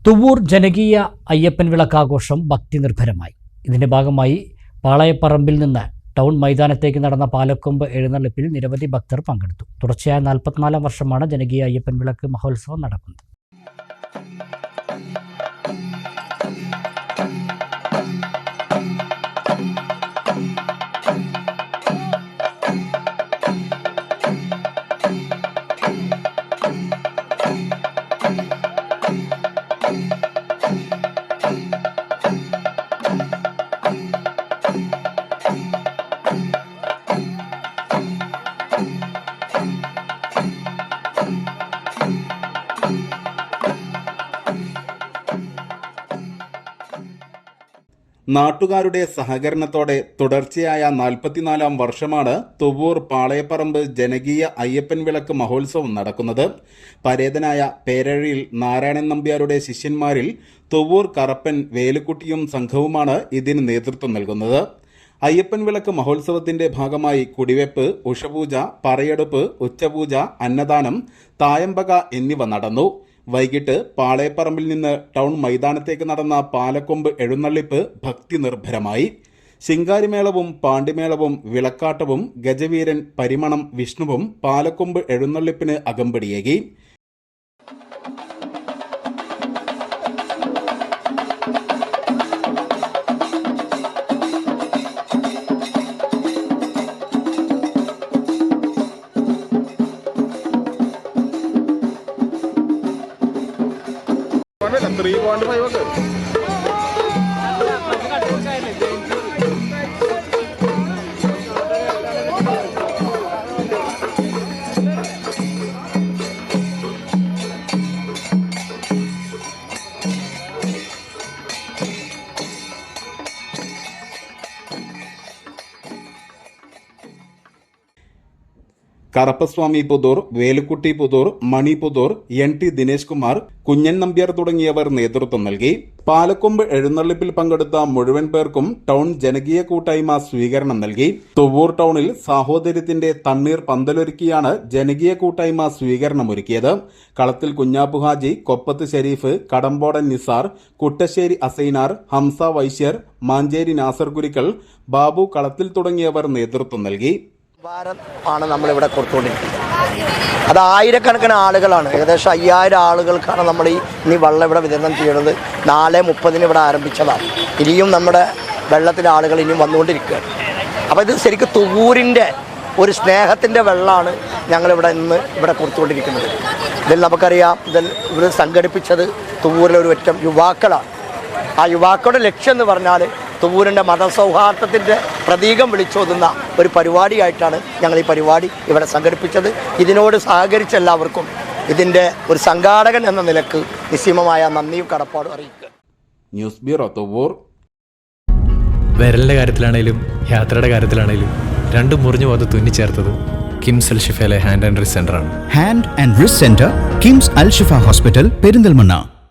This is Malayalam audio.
തുവ്വൂർ ജനകീയ അയ്യപ്പൻ വിളക്കാഘോഷം ഭക്തി നിർഭരമായി. ഇതിന്റെ ഭാഗമായി പാളയപ്പറമ്പിൽ നിന്ന് ടൗൺ മൈതാനത്തേക്ക് നടന്ന പാലക്കൊമ്പ് എഴുന്നള്ളിപ്പിൽ നിരവധി ഭക്തർ പങ്കെടുത്തു. തുടർച്ചയായ 44 വർഷമാണ് ജനകീയ അയ്യപ്പൻ വിളക്ക് മഹോത്സവം നടക്കുന്നത്. നാട്ടുകാരുടെ സഹകരണത്തോടെ തുടർച്ചയായ 44-ാം വർഷമാണ് തുവ്വൂർ പാളയപ്പറമ്പ് ജനകീയ അയ്യപ്പൻ വിളക്ക് മഹോത്സവം നടക്കുന്നത്. പരേതനായ പേരഴിയിൽ നാരായണൻ നമ്പ്യാരുടെ ശിഷ്യന്മാരിൽ തുവ്വൂർ കറപ്പൻ വേലുക്കുട്ടിയും സംഘവുമാണ് ഇതിന് നേതൃത്വം നൽകുന്നത്. അയ്യപ്പൻ വിളക്ക് മഹോത്സവത്തിന്റെ ഭാഗമായി കുടിവെപ്പ്, ഉഷപൂജ, പറയെടുപ്പ്, ഉച്ചപൂജ, അന്നദാനം, തായമ്പക എന്നിവ നടന്നു. വൈകിട്ട് പാളയപ്പറമ്പിൽ നിന്ന് ടൗൺ മൈതാനത്തേക്ക് നടന്ന പാലക്കൊമ്പ് എഴുന്നള്ളിപ്പ് ഭക്തി നിർഭരമായി. ശിങ്കാരിമേളവും പാണ്ടിമേളവും വിളക്കാട്ടവും ഗജവീരൻ പരിമണം വിഷ്ണുവും പാലക്കൊമ്പ് എഴുന്നള്ളിപ്പിന് അകമ്പടിയേകി. കറപ്പസ്വാമി പുതൂർ, വേലുക്കുട്ടി പുതൂർ, മണി പുതൂർ, NT ദിനേശ് കുമാർ, കുഞ്ഞൻ നമ്പ്യാർ തുടങ്ങിയവർ നേതൃത്വം നൽകി. പാലക്കൊമ്പ് എഴുന്നള്ളിപ്പിൽ പങ്കെടുത്ത മുഴുവൻ പേർക്കും ടൗൺ ജനകീയ കൂട്ടായ്മ സ്വീകരണം നൽകി. തുവ്വൂർ ടൗണിൽ സാഹോദര്യത്തിന്റെ തണ്ണീർ പന്തലൊരുക്കിയാണ് ജനകീയ കൂട്ടായ്മ സ്വീകരണമൊരുക്കിയത്. കളത്തിൽ കുഞ്ഞാപ്പു ഹാജി, കൊപ്പത്ത് ഷെരീഫ്, കടമ്പോടൻ നിസാർ, കുട്ടശ്ശേരി അസൈനാർ, ഹംസ വൈശ്യർ, മാഞ്ചേരി നാസർ കുരിക്കൽ, ബാബു കളത്തിൽ തുടങ്ങിയവർ നേതൃത്വം നൽകി. ആണ് നമ്മളിവിടെ കൊടുത്തുകൊണ്ടിരിക്കുന്നത്. അത് ആയിരക്കണക്കിന് ആളുകളാണ്, ഏകദേശം 5000 ആളുകൾക്കാണ് നമ്മൾ ഇനി വെള്ളം ഇവിടെ വിതരണം ചെയ്യുന്നത്. 4:30 ഇവിടെ ആരംഭിച്ചതാണ്. ഇനിയും നമ്മുടെ വെള്ളത്തിൻ്റെ ആളുകൾ ഇനിയും വന്നുകൊണ്ടിരിക്കുകയാണ്. അപ്പോൾ ഇത് ശരിക്കും തുവ്വൂരിൻ്റെ ഒരു സ്നേഹത്തിൻ്റെ വെള്ളമാണ് ഞങ്ങളിവിടെ ഇന്ന് ഇവിടെ കൊടുത്തുകൊണ്ടിരിക്കുന്നത്. ഇതിൽ നമുക്കറിയാം, ഇവിടെ സംഘടിപ്പിച്ചത് തുവ്വൂരിലെ ഒരു ഒറ്റം യുവാക്കളാണ്. ആ യുവാക്കളുടെ ലക്ഷ്യം എന്ന് പറഞ്ഞാൽ തുവ്വൂരിൻ്റെ മതസൗഹാർദ്ദത്തിൻ്റെ പ്രതീകം വിളിച്ചോതുന്ന ഒരു പരിപാടിയായിട്ടാണ് ഞങ്ങൾ ഈ പരിപാടി ഇവിടെ സംഘടിപ്പിച്ചത്. ഇതിനോട് സഹകരിച്ച എല്ലാവർക്കും ഇതിൻ്റെ ഒരു സംഘാടകൻ എന്ന നിലക്ക് നിസ്സീമമായ നന്ദിയും കടപ്പാടും അറിയിക്കുക. News bureau, Thuvvur. വിരലിൻ്റെ കാര്യത്തിലാണേലും യാത്രയുടെ കാര്യത്തിലാണേലും രണ്ടും മുറിഞ്ഞു പോകാതെ തുന്നിച്ചേർത്തത് കിംസ് അൽ ഷിഫയിലെ ഹാൻഡ് ആൻഡ് റിസ്റ്റ് സെൻ്ററാണ്. Hand and wrist centre, KIMS Al Shifa hospital, Perinthalmanna.